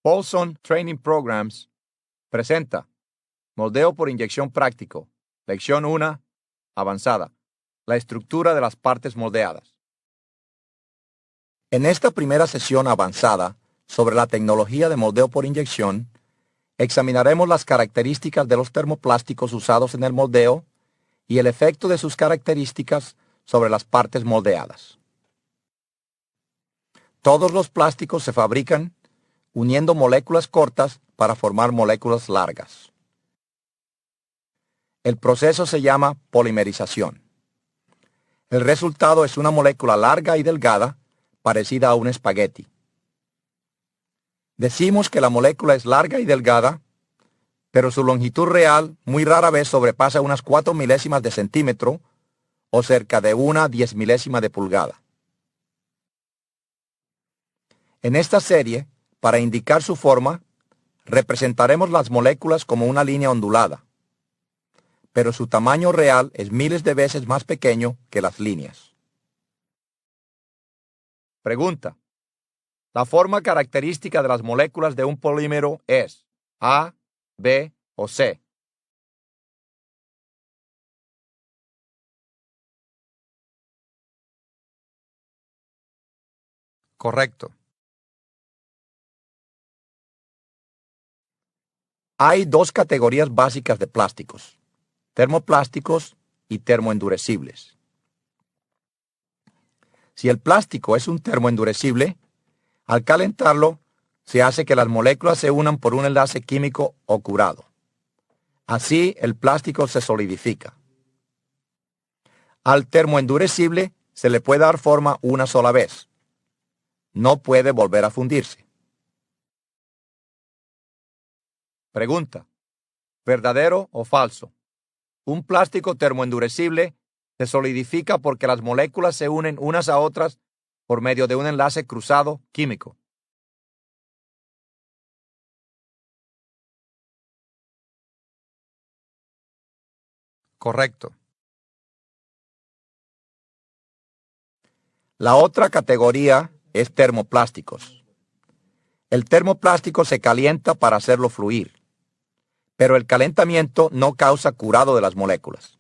Paulson Training Programs presenta Moldeo por inyección práctico. Lección 1. Avanzada. La estructura de las partes moldeadas. En esta primera sesión avanzada sobre la tecnología de moldeo por inyección, examinaremos las características de los termoplásticos usados en el moldeo y el efecto de sus características sobre las partes moldeadas. Todos los plásticos se fabrican uniendo moléculas cortas para formar moléculas largas. El proceso se llama polimerización. El resultado es una molécula larga y delgada, parecida a un espagueti. Decimos que la molécula es larga y delgada, pero su longitud real muy rara vez sobrepasa unas 4 milésimas de centímetro o cerca de una 10 milésima de pulgada. En esta serie, para indicar su forma, representaremos las moléculas como una línea ondulada, pero su tamaño real es miles de veces más pequeño que las líneas. Pregunta. La forma característica de las moléculas de un polímero es A, B o C. Correcto. Hay dos categorías básicas de plásticos: termoplásticos y termoendurecibles. Si el plástico es un termoendurecible, al calentarlo, se hace que las moléculas se unan por un enlace químico o curado. Así, el plástico se solidifica. Al termoendurecible se le puede dar forma una sola vez. No puede volver a fundirse. Pregunta. ¿Verdadero o falso? Un plástico termoendurecible se solidifica porque las moléculas se unen unas a otras por medio de un enlace cruzado químico. Correcto. La otra categoría es termoplásticos. El termoplástico se calienta para hacerlo fluir, pero el calentamiento no causa curado de las moléculas.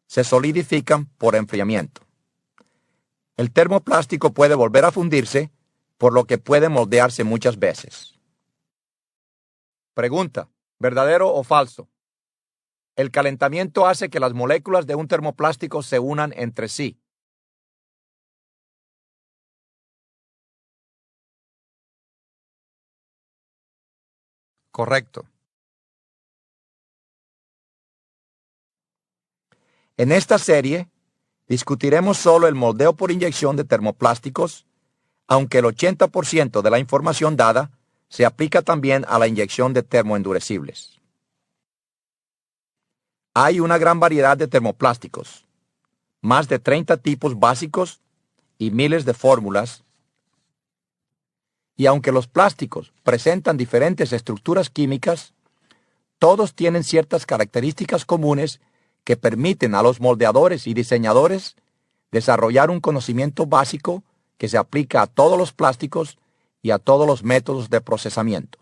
Se solidifican por enfriamiento. El termoplástico puede volver a fundirse, por lo que puede moldearse muchas veces. Pregunta. ¿Verdadero o falso? El calentamiento hace que las moléculas de un termoplástico se unan entre sí. Correcto. En esta serie, discutiremos solo el moldeo por inyección de termoplásticos, aunque el 80% de la información dada se aplica también a la inyección de termoendurecibles. Hay una gran variedad de termoplásticos, más de 30 tipos básicos y miles de fórmulas. Y aunque los plásticos presentan diferentes estructuras químicas, todos tienen ciertas características comunes que permiten a los moldeadores y diseñadores desarrollar un conocimiento básico que se aplica a todos los plásticos y a todos los métodos de procesamiento.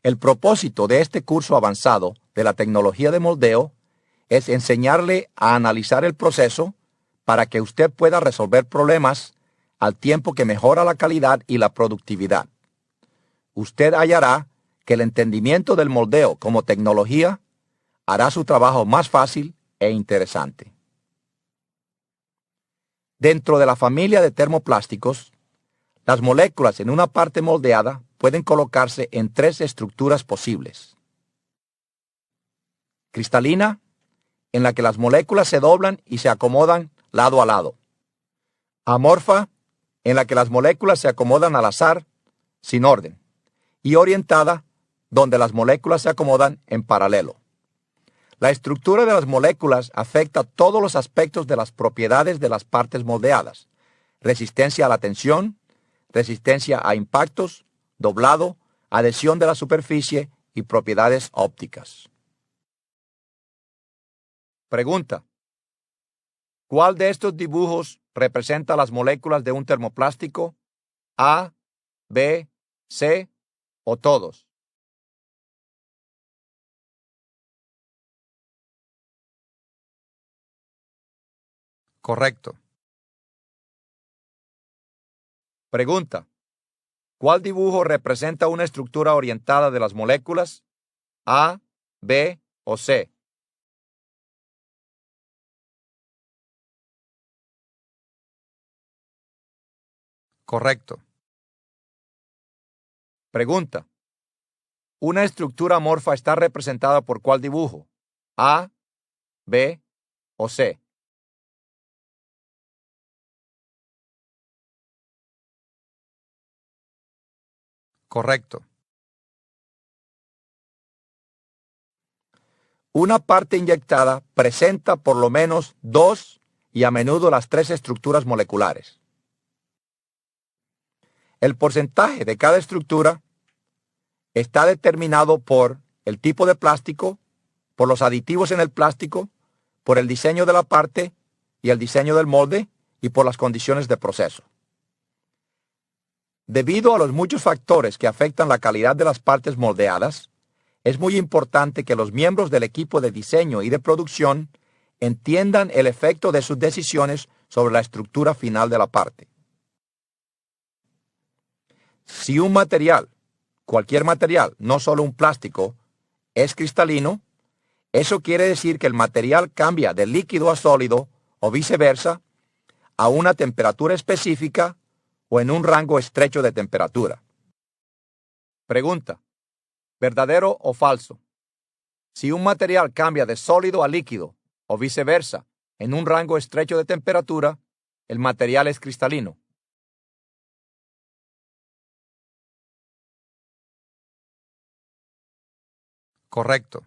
El propósito de este curso avanzado de la tecnología de moldeo es enseñarle a analizar el proceso para que usted pueda resolver problemas al tiempo que mejora la calidad y la productividad. Usted hallará que el entendimiento del moldeo como tecnología hará su trabajo más fácil e interesante. Dentro de la familia de termoplásticos, las moléculas en una parte moldeada pueden colocarse en 3 estructuras posibles. Cristalina, en la que las moléculas se doblan y se acomodan lado a lado. Amorfa, en la que las moléculas se acomodan al azar, sin orden. Y orientada, donde las moléculas se acomodan en paralelo. La estructura de las moléculas afecta todos los aspectos de las propiedades de las partes moldeadas: resistencia a la tensión, resistencia a impactos, doblado, adhesión de la superficie y propiedades ópticas. Pregunta. ¿Cuál de estos dibujos representa las moléculas de un termoplástico? A, B, C o todos? Correcto. Pregunta. ¿Cuál dibujo representa una estructura orientada de las moléculas? A, B o C. Correcto. Pregunta. ¿Una estructura amorfa está representada por cuál dibujo? A, B o C. Correcto. Una parte inyectada presenta por lo menos dos y a menudo las tres estructuras moleculares. El porcentaje de cada estructura está determinado por el tipo de plástico, por los aditivos en el plástico, por el diseño de la parte y el diseño del molde y por las condiciones de proceso. Debido a los muchos factores que afectan la calidad de las partes moldeadas, es muy importante que los miembros del equipo de diseño y de producción entiendan el efecto de sus decisiones sobre la estructura final de la parte. Si un material, cualquier material, no solo un plástico, es cristalino, eso quiere decir que el material cambia de líquido a sólido o viceversa a una temperatura específica o en un rango estrecho de temperatura. Pregunta. ¿Verdadero o falso? Si un material cambia de sólido a líquido o viceversa en un rango estrecho de temperatura, el material es cristalino. Correcto.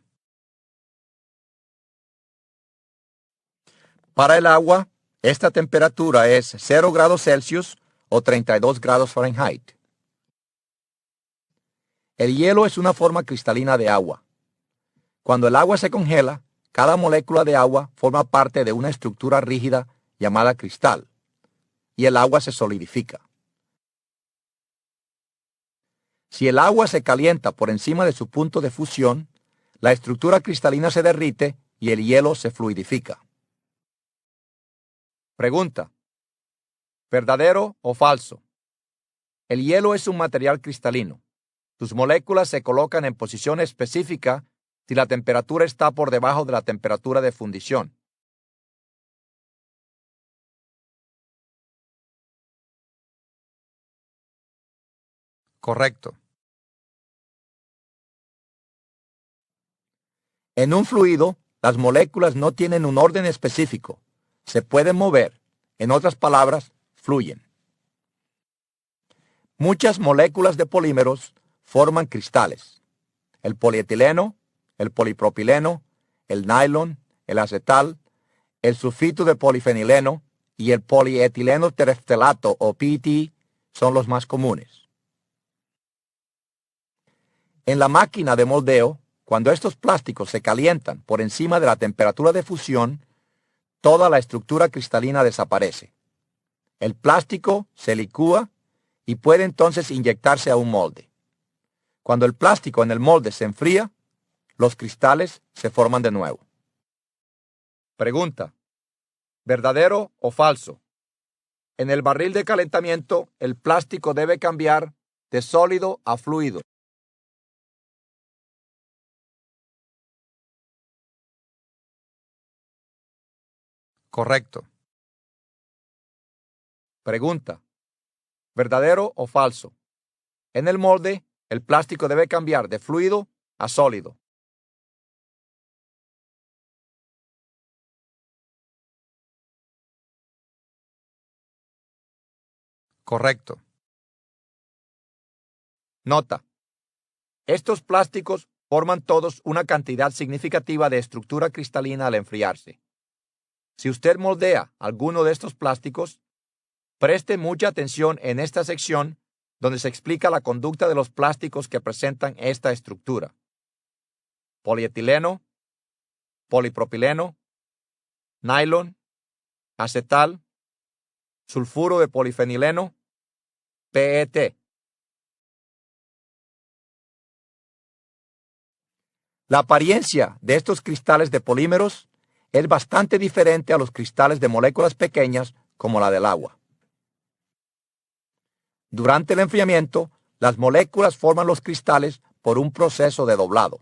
Para el agua, esta temperatura es 0 grados Celsius o 32 grados Fahrenheit. El hielo es una forma cristalina de agua. Cuando el agua se congela, cada molécula de agua forma parte de una estructura rígida llamada cristal, y el agua se solidifica. Si el agua se calienta por encima de su punto de fusión, la estructura cristalina se derrite y el hielo se fluidifica. Pregunta. ¿Verdadero o falso? El hielo es un material cristalino. Sus moléculas se colocan en posición específica si la temperatura está por debajo de la temperatura de fundición. Correcto. En un fluido, las moléculas no tienen un orden específico. Se pueden mover. En otras palabras, fluyen. Muchas moléculas de polímeros forman cristales. El polietileno, el polipropileno, el nylon, el acetal, el sulfito de polifenileno y el polietileno tereftalato o PET son los más comunes. En la máquina de moldeo, cuando estos plásticos se calientan por encima de la temperatura de fusión, toda la estructura cristalina desaparece. El plástico se licúa y puede entonces inyectarse a un molde. Cuando el plástico en el molde se enfría, los cristales se forman de nuevo. Pregunta. ¿Verdadero o falso? En el barril de calentamiento, el plástico debe cambiar de sólido a fluido. Correcto. Pregunta. ¿Verdadero o falso? En el molde, el plástico debe cambiar de fluido a sólido. Correcto. Nota. Estos plásticos forman todos una cantidad significativa de estructura cristalina al enfriarse. Si usted moldea alguno de estos plásticos, preste mucha atención en esta sección donde se explica la conducta de los plásticos que presentan esta estructura. Polietileno, polipropileno, nylon, acetal, sulfuro de polifenileno, PET. La apariencia de estos cristales de polímeros es bastante diferente a los cristales de moléculas pequeñas como la del agua. Durante el enfriamiento, las moléculas forman los cristales por un proceso de doblado.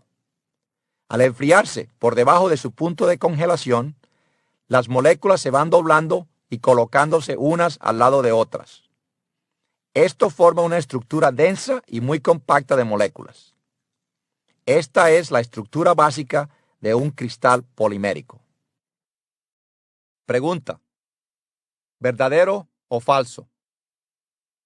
Al enfriarse por debajo de su punto de congelación, las moléculas se van doblando y colocándose unas al lado de otras. Esto forma una estructura densa y muy compacta de moléculas. Esta es la estructura básica de un cristal polimérico. Pregunta: ¿verdadero o falso?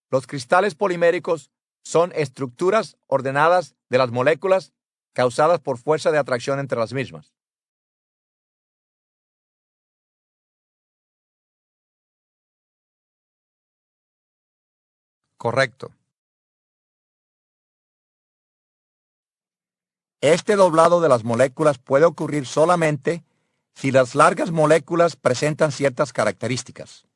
Los cristales poliméricos son estructuras ordenadas de las moléculas causadas por fuerza de atracción entre las mismas. Correcto. Este doblado de las moléculas puede ocurrir solamente si las largas moléculas presentan ciertas características.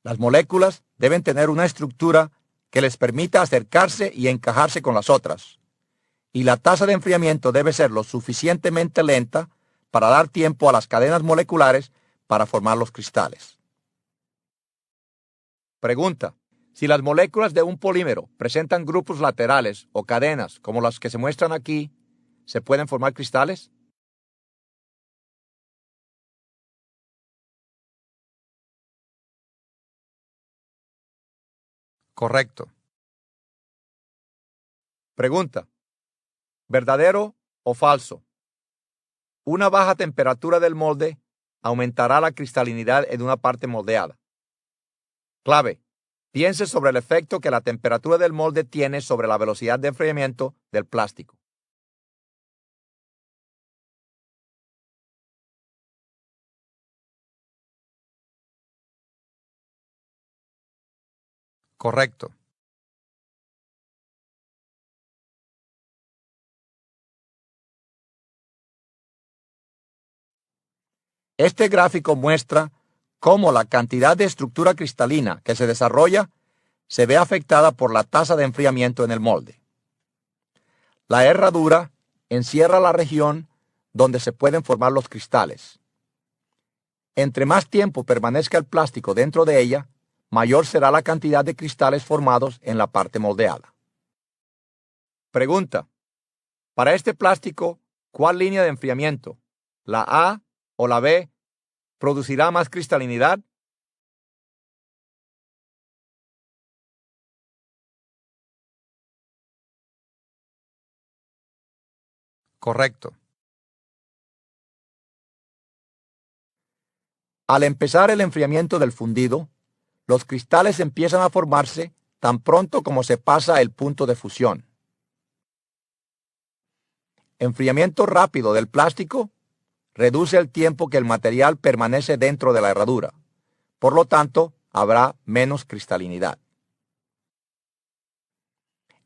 Las moléculas deben tener una estructura que les permita acercarse y encajarse con las otras, y la tasa de enfriamiento debe ser lo suficientemente lenta para dar tiempo a las cadenas moleculares para formar los cristales. Pregunta: si las moléculas de un polímero presentan grupos laterales o cadenas como las que se muestran aquí, ¿se pueden formar cristales? Correcto. Pregunta: ¿verdadero o falso? Una baja temperatura del molde aumentará la cristalinidad en una parte moldeada. Clave: piense sobre el efecto que la temperatura del molde tiene sobre la velocidad de enfriamiento del plástico. Correcto. Este gráfico muestra cómo la cantidad de estructura cristalina que se desarrolla se ve afectada por la tasa de enfriamiento en el molde. La herradura encierra la región donde se pueden formar los cristales. Entre más tiempo permanezca el plástico dentro de ella, mayor será la cantidad de cristales formados en la parte moldeada. Pregunta: para este plástico, ¿cuál línea de enfriamiento, la A o la B, producirá más cristalinidad? Correcto. Al empezar el enfriamiento del fundido, los cristales empiezan a formarse tan pronto como se pasa el punto de fusión. Enfriamiento rápido del plástico reduce el tiempo que el material permanece dentro de la herradura. Por lo tanto, habrá menos cristalinidad.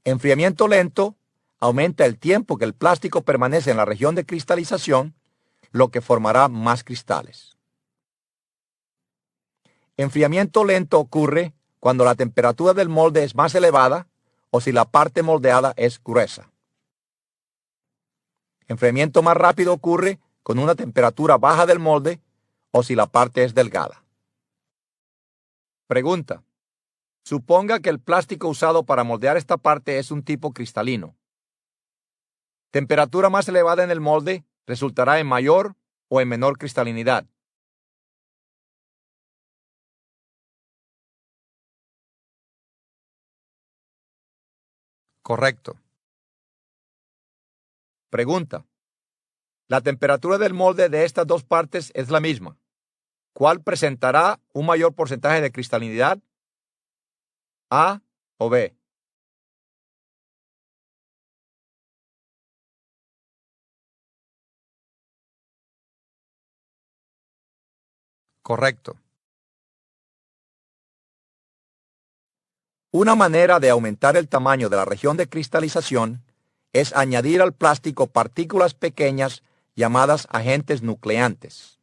Enfriamiento lento aumenta el tiempo que el plástico permanece en la región de cristalización, lo que formará más cristales. Enfriamiento lento ocurre cuando la temperatura del molde es más elevada o si la parte moldeada es gruesa. Enfriamiento más rápido ocurre con una temperatura baja del molde o si la parte es delgada. Pregunta: suponga que el plástico usado para moldear esta parte es un tipo cristalino. Temperatura más elevada en el molde resultará en mayor o en menor cristalinidad. Correcto. Pregunta: la temperatura del molde de estas dos partes es la misma. ¿Cuál presentará un mayor porcentaje de cristalinidad? ¿A o B? Correcto. Una manera de aumentar el tamaño de la región de cristalización es añadir al plástico partículas pequeñas llamadas agentes nucleantes.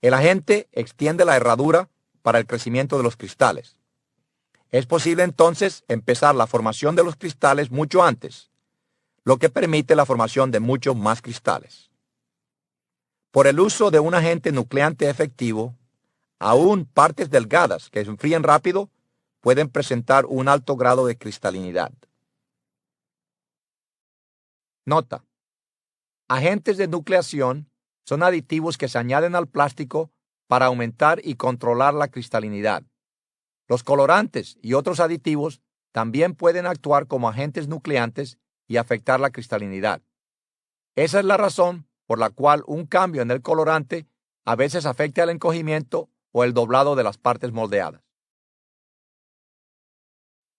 El agente extiende la herradura para el crecimiento de los cristales. Es posible entonces empezar la formación de los cristales mucho antes, lo que permite la formación de muchos más cristales. Por el uso de un agente nucleante efectivo, aún partes delgadas que se enfrían rápido pueden presentar un alto grado de cristalinidad. Nota: agentes de nucleación son aditivos que se añaden al plástico para aumentar y controlar la cristalinidad. Los colorantes y otros aditivos también pueden actuar como agentes nucleantes y afectar la cristalinidad. Esa es la razón por la cual un cambio en el colorante a veces afecta al encogimiento o el doblado de las partes moldeadas.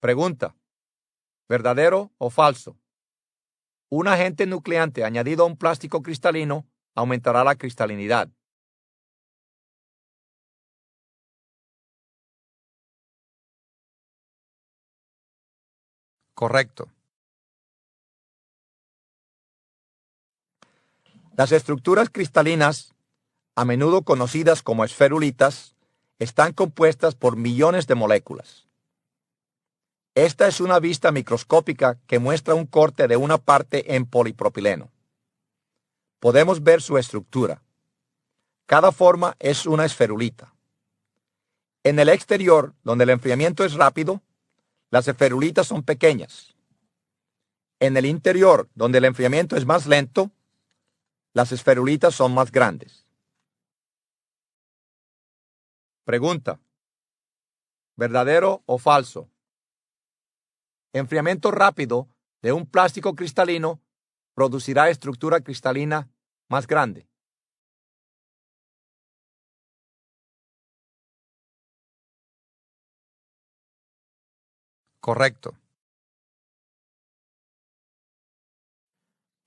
Pregunta: ¿verdadero o falso? Un agente nucleante añadido a un plástico cristalino aumentará la cristalinidad. Correcto. Las estructuras cristalinas, a menudo conocidas como esferulitas, están compuestas por millones de moléculas. Esta es una vista microscópica que muestra un corte de una parte en polipropileno. Podemos ver su estructura. Cada forma es una esferulita. En el exterior, donde el enfriamiento es rápido, las esferulitas son pequeñas. En el interior, donde el enfriamiento es más lento, las esferulitas son más grandes. Pregunta: ¿verdadero o falso? Enfriamiento rápido de un plástico cristalino producirá estructura cristalina más grande. Correcto.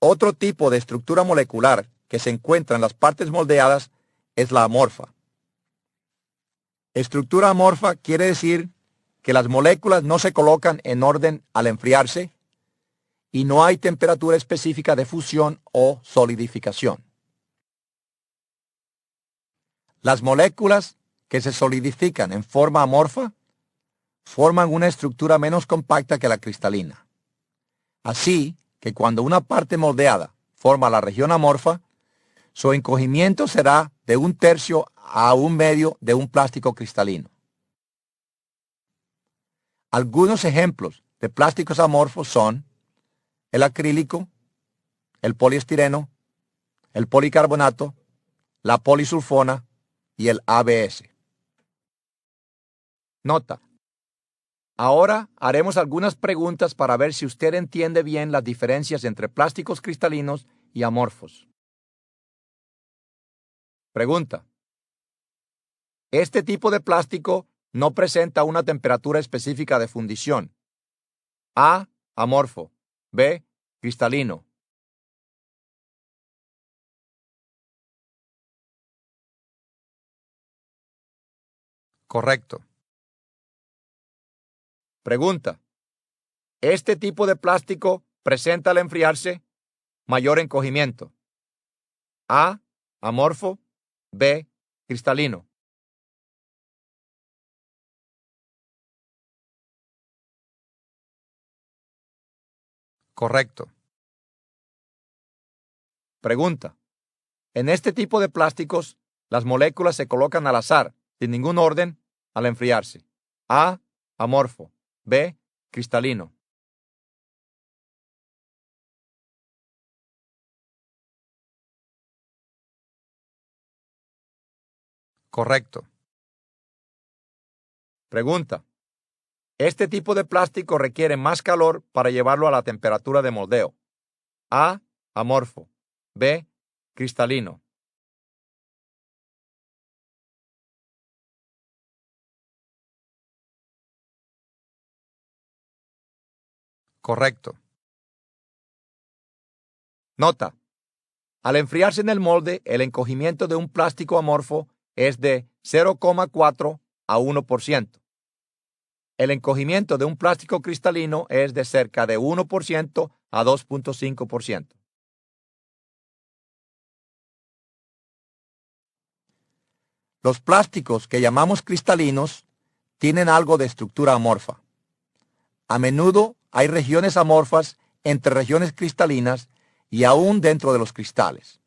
Otro tipo de estructura molecular que se encuentra en las partes moldeadas es la amorfa. Estructura amorfa quiere decir que las moléculas no se colocan en orden al enfriarse y no hay temperatura específica de fusión o solidificación. Las moléculas que se solidifican en forma amorfa forman una estructura menos compacta que la cristalina. Así que cuando una parte moldeada forma la región amorfa, su encogimiento será de 1/3 a 1/2 de un plástico cristalino. Algunos ejemplos de plásticos amorfos son el acrílico, el poliestireno, el policarbonato, la polisulfona y el ABS. Nota: ahora haremos algunas preguntas para ver si usted entiende bien las diferencias entre plásticos cristalinos y amorfos. Pregunta: este tipo de plástico no presenta una temperatura específica de fundición. A, amorfo. B, cristalino. Correcto. Pregunta: ¿este tipo de plástico presenta al enfriarse mayor encogimiento? A, amorfo. B, cristalino. Correcto. Pregunta: en este tipo de plásticos, las moléculas se colocan al azar, sin ningún orden, al enfriarse. A, amorfo. B, cristalino. Correcto. Pregunta: este tipo de plástico requiere más calor para llevarlo a la temperatura de moldeo. A, amorfo. B, cristalino. Correcto. Nota: al enfriarse en el molde, el encogimiento de un plástico amorfo es de 0,4 a 1%. El encogimiento de un plástico cristalino es de cerca de 1% a 2,5%. Los plásticos que llamamos cristalinos tienen algo de estructura amorfa. A menudo hay regiones amorfas entre regiones cristalinas y aún dentro de los cristales,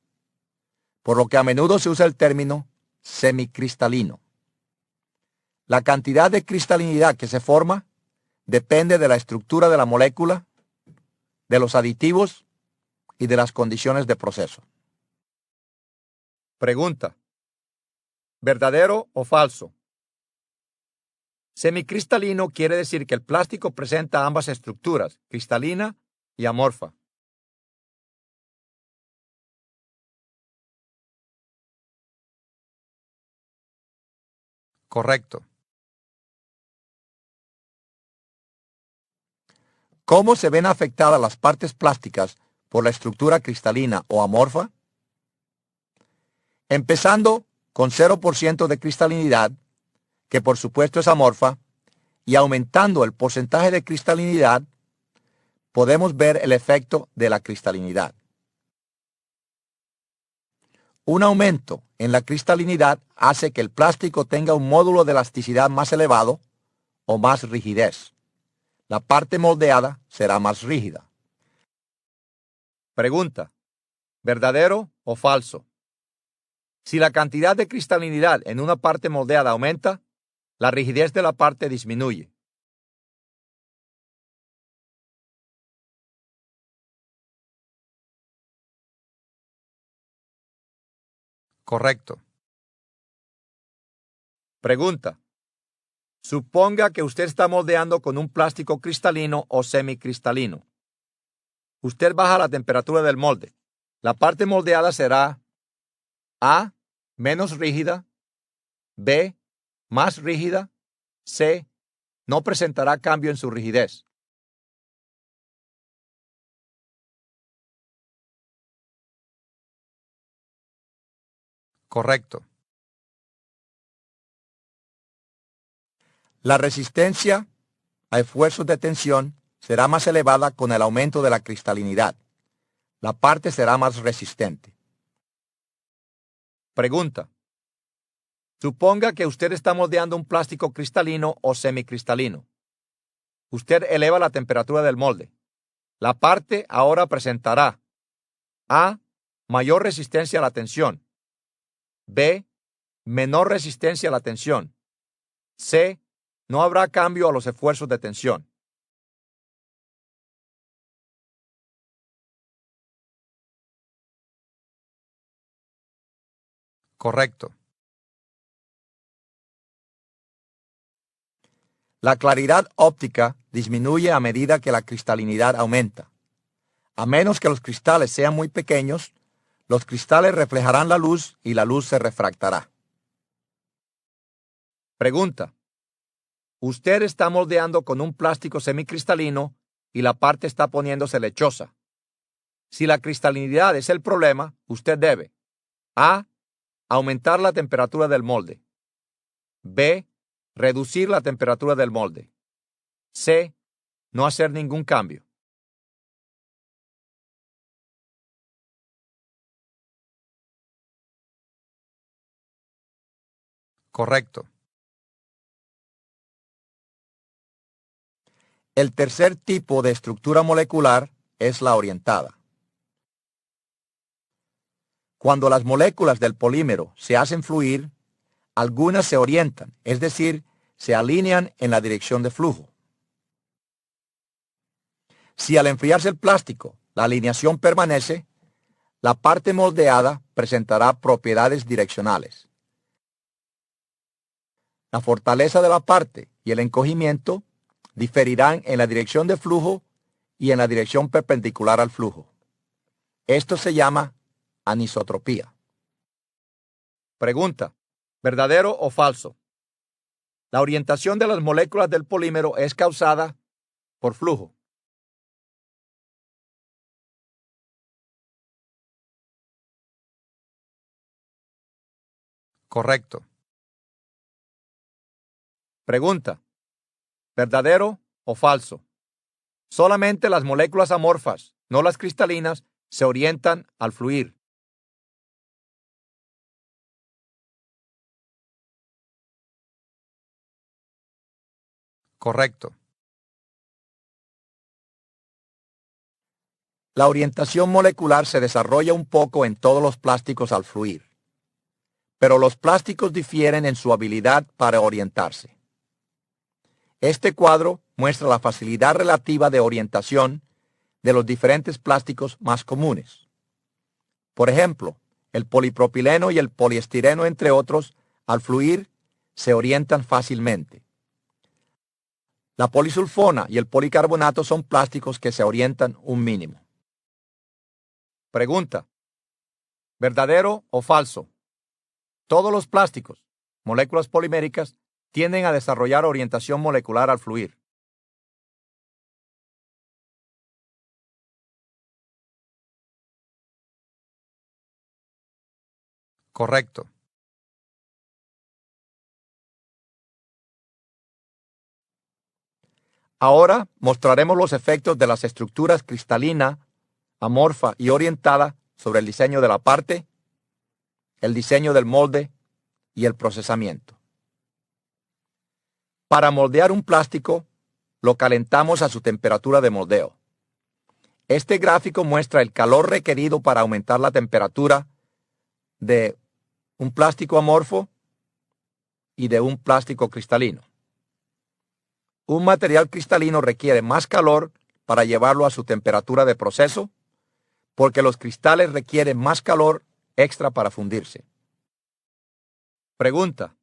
por lo que a menudo se usa el término semicristalino. La cantidad de cristalinidad que se forma depende de la estructura de la molécula, de los aditivos y de las condiciones de proceso. Pregunta: ¿verdadero o falso? Semicristalino quiere decir que el plástico presenta ambas estructuras, cristalina y amorfa. Correcto. ¿Cómo se ven afectadas las partes plásticas por la estructura cristalina o amorfa? Empezando con 0% de cristalinidad, que por supuesto es amorfa, y aumentando el porcentaje de cristalinidad, podemos ver el efecto de la cristalinidad. Un aumento en la cristalinidad hace que el plástico tenga un módulo de elasticidad más elevado o más rigidez. La parte moldeada será más rígida. Pregunta: ¿verdadero o falso? Si la cantidad de cristalinidad en una parte moldeada aumenta, la rigidez de la parte disminuye. Correcto. Pregunta: suponga que usted está moldeando con un plástico cristalino o semicristalino. Usted baja la temperatura del molde. La parte moldeada será A, menos rígida, B, más rígida, C, no presentará cambio en su rigidez. Correcto. La resistencia a esfuerzos de tensión será más elevada con el aumento de la cristalinidad. La parte será más resistente. Pregunta: suponga que usted está moldeando un plástico cristalino o semicristalino. Usted eleva la temperatura del molde. La parte ahora presentará A, mayor resistencia a la tensión, B, menor resistencia a la tensión, C, no habrá cambio a los esfuerzos de tensión. Correcto. La claridad óptica disminuye a medida que la cristalinidad aumenta. A menos que los cristales sean muy pequeños, los cristales reflejarán la luz y la luz se refractará. Pregunta: usted está moldeando con un plástico semicristalino y la parte está poniéndose lechosa. Si la cristalinidad es el problema, usted debe A, aumentar la temperatura del molde, B, reducir la temperatura del molde, C, no hacer ningún cambio. Correcto. El tercer tipo de estructura molecular es la orientada. Cuando las moléculas del polímero se hacen fluir, algunas se orientan, es decir, se alinean en la dirección de flujo. Si al enfriarse el plástico la alineación permanece, la parte moldeada presentará propiedades direccionales. La fortaleza de la parte y el encogimiento diferirán en la dirección de flujo y en la dirección perpendicular al flujo. Esto se llama anisotropía. Pregunta: ¿verdadero o falso? La orientación de las moléculas del polímero es causada por flujo. Correcto. Pregunta: ¿verdadero o falso? Solamente las moléculas amorfas, no las cristalinas, se orientan al fluir. Correcto. La orientación molecular se desarrolla un poco en todos los plásticos al fluir, pero los plásticos difieren en su habilidad para orientarse. Este cuadro muestra la facilidad relativa de orientación de los diferentes plásticos más comunes. Por ejemplo, el polipropileno y el poliestireno, entre otros, al fluir se orientan fácilmente. La polisulfona y el policarbonato son plásticos que se orientan un mínimo. Pregunta: ¿verdadero o falso? Todos los plásticos, moléculas poliméricas, tienden a desarrollar orientación molecular al fluir. Correcto. Ahora mostraremos los efectos de las estructuras cristalina, amorfa y orientada sobre el diseño de la parte, el diseño del molde y el procesamiento. Para moldear un plástico, lo calentamos a su temperatura de moldeo. Este gráfico muestra el calor requerido para aumentar la temperatura de un plástico amorfo y de un plástico cristalino. Un material cristalino requiere más calor para llevarlo a su temperatura de proceso, porque los cristales requieren más calor extra para fundirse. Pregunta: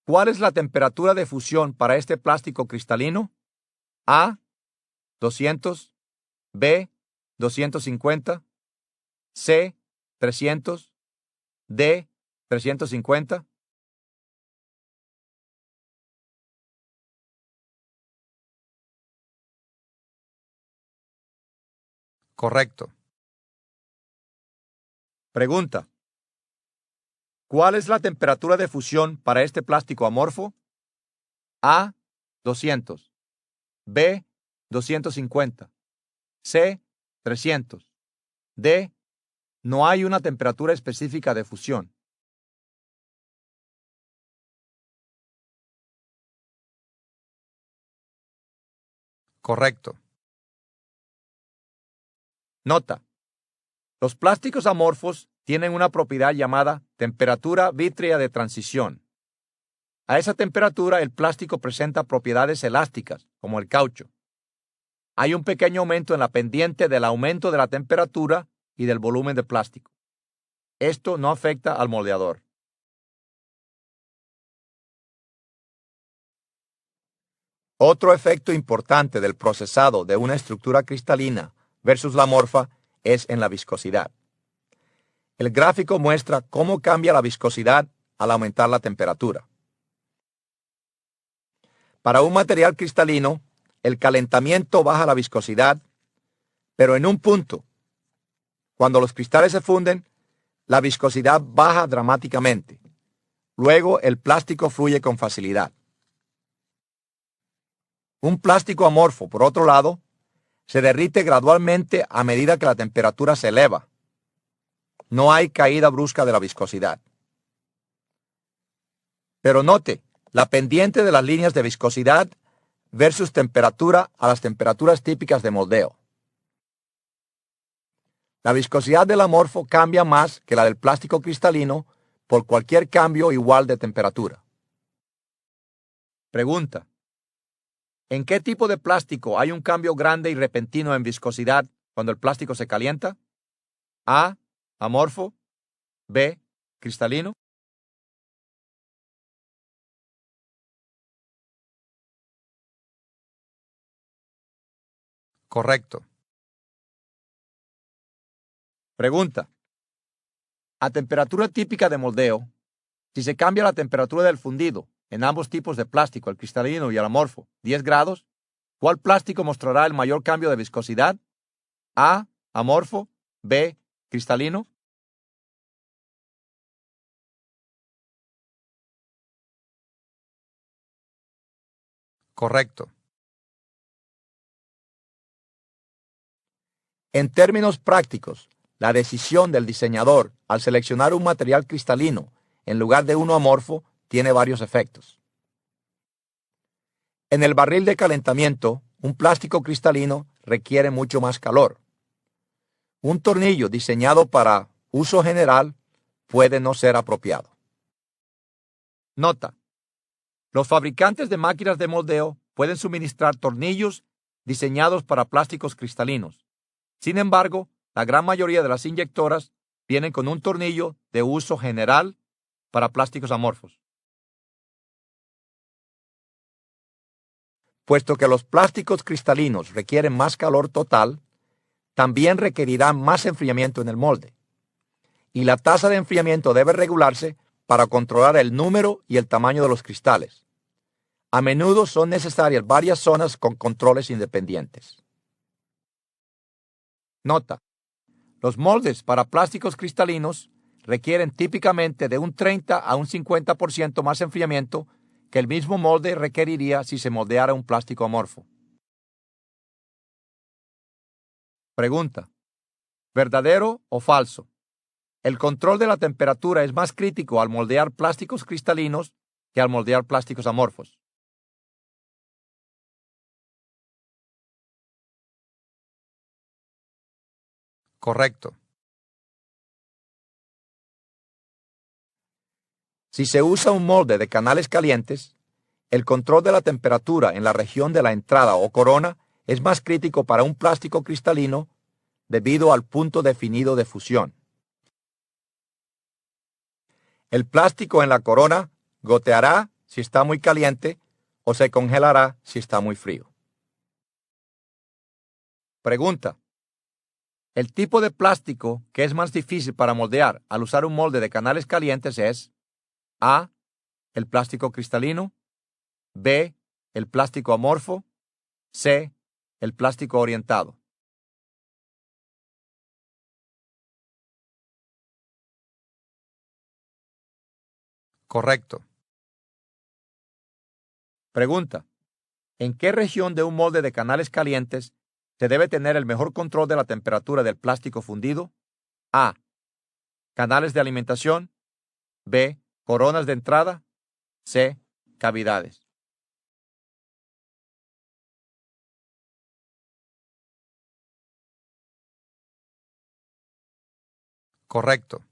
¿cuál es la temperatura de fusión para este plástico cristalino? A, 200, B, 250, C, 300, D, 350. Correcto. Pregunta: ¿cuál es la temperatura de fusión para este plástico amorfo? A, 200, B, 250, C, 300, D, no hay una temperatura específica de fusión. Correcto. Nota: los plásticos amorfos tienen una propiedad llamada temperatura vítrea de transición. A esa temperatura el plástico presenta propiedades elásticas, como el caucho. Hay un pequeño aumento en la pendiente del aumento de la temperatura y del volumen de plástico. Esto no afecta al moldeador. Otro efecto importante del procesado de una estructura cristalina versus la amorfa es en la viscosidad. El gráfico muestra cómo cambia la viscosidad al aumentar la temperatura. Para un material cristalino, el calentamiento baja la viscosidad, pero en un punto, cuando los cristales se funden, la viscosidad baja dramáticamente. Luego, el plástico fluye con facilidad. Un plástico amorfo, por otro lado, se derrite gradualmente a medida que la temperatura se eleva. No hay caída brusca de la viscosidad. Pero note la pendiente de las líneas de viscosidad versus temperatura a las temperaturas típicas de moldeo. La viscosidad del amorfo cambia más que la del plástico cristalino por cualquier cambio igual de temperatura. Pregunta: ¿en qué tipo de plástico hay un cambio grande y repentino en viscosidad cuando el plástico se calienta? A, amorfo. B, cristalino. Correcto. Pregunta: a temperatura típica de moldeo, si se cambia la temperatura del fundido en ambos tipos de plástico, el cristalino y el amorfo, 10 grados, ¿cuál plástico mostrará el mayor cambio de viscosidad? A, amorfo. B, cristalino. Correcto. En términos prácticos, la decisión del diseñador al seleccionar un material cristalino en lugar de uno amorfo tiene varios efectos. En el barril de calentamiento, un plástico cristalino requiere mucho más calor. Un tornillo diseñado para uso general puede no ser apropiado. Nota: los fabricantes de máquinas de moldeo pueden suministrar tornillos diseñados para plásticos cristalinos. Sin embargo, la gran mayoría de las inyectoras vienen con un tornillo de uso general para plásticos amorfos. Puesto que los plásticos cristalinos requieren más calor total, también requerirán más enfriamiento en el molde. Y la tasa de enfriamiento debe regularse para controlar el número y el tamaño de los cristales. A menudo son necesarias varias zonas con controles independientes. Nota: los moldes para plásticos cristalinos requieren típicamente de un 30 a un 50% más enfriamiento que el mismo molde requeriría si se moldeara un plástico amorfo. Pregunta: ¿verdadero o falso? ¿El control de la temperatura es más crítico al moldear plásticos cristalinos que al moldear plásticos amorfos? Correcto. Si se usa un molde de canales calientes, el control de la temperatura en la región de la entrada o corona es más crítico para un plástico cristalino debido al punto definido de fusión. El plástico en la corona goteará si está muy caliente o se congelará si está muy frío. Pregunta: el tipo de plástico que es más difícil para moldear al usar un molde de canales calientes es A, el plástico cristalino; B, el plástico amorfo; C, el plástico orientado. Correcto. Pregunta: ¿en qué región de un molde de canales calientes se debe tener el mejor control de la temperatura del plástico fundido? A, canales de alimentación; B, coronas de entrada; C, cavidades. Correcto.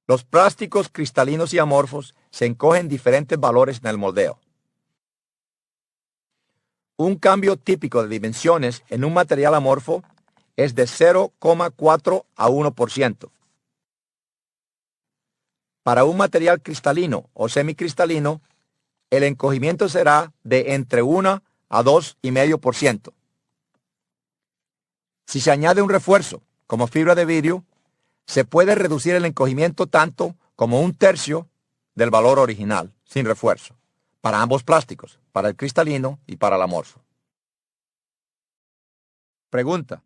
Los plásticos cristalinos y amorfos se encogen diferentes valores en el moldeo. Un cambio típico de dimensiones en un material amorfo es de 0,4 a 1%. Para un material cristalino o semicristalino, el encogimiento será de entre 1 a 2,5%. Si se añade un refuerzo, como fibra de vidrio, se puede reducir el encogimiento tanto como un tercio del valor original, sin refuerzo, para ambos plásticos, para el cristalino y para el amorfo. Pregunta: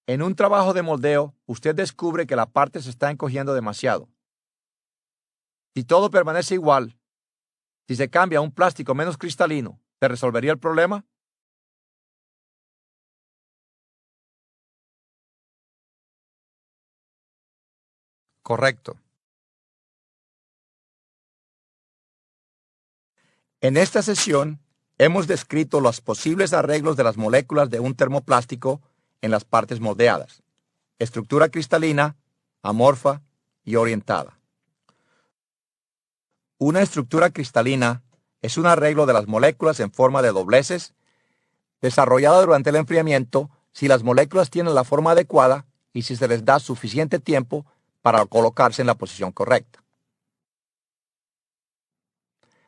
en un trabajo de moldeo, usted descubre que la parte se está encogiendo demasiado. Si todo permanece igual, si se cambia a un plástico menos cristalino, ¿se resolvería el problema? Correcto. En esta sesión hemos descrito los posibles arreglos de las moléculas de un termoplástico en las partes moldeadas: estructura cristalina, amorfa y orientada. Una estructura cristalina es un arreglo de las moléculas en forma de dobleces, desarrollada durante el enfriamiento si las moléculas tienen la forma adecuada y si se les da suficiente tiempo para colocarse en la posición correcta.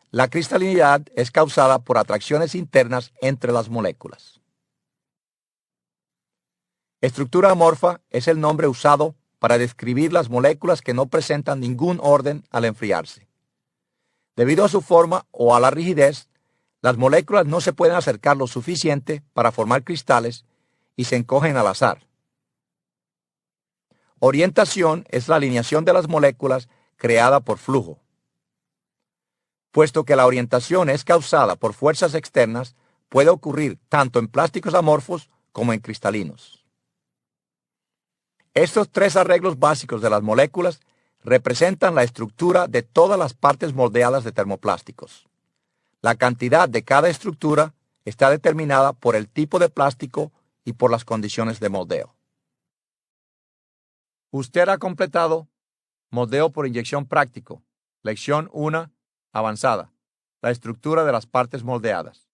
La cristalinidad es causada por atracciones internas entre las moléculas. Estructura amorfa es el nombre usado para describir las moléculas que no presentan ningún orden al enfriarse. Debido a su forma o a la rigidez, las moléculas no se pueden acercar lo suficiente para formar cristales y se encogen al azar. Orientación es la alineación de las moléculas creada por flujo. Puesto que la orientación es causada por fuerzas externas, puede ocurrir tanto en plásticos amorfos como en cristalinos. Estos tres arreglos básicos de las moléculas representan la estructura de todas las partes moldeadas de termoplásticos. La cantidad de cada estructura está determinada por el tipo de plástico y por las condiciones de moldeo. Usted ha completado Moldeo por inyección práctico. Lección 1. Avanzada. La estructura de las partes moldeadas.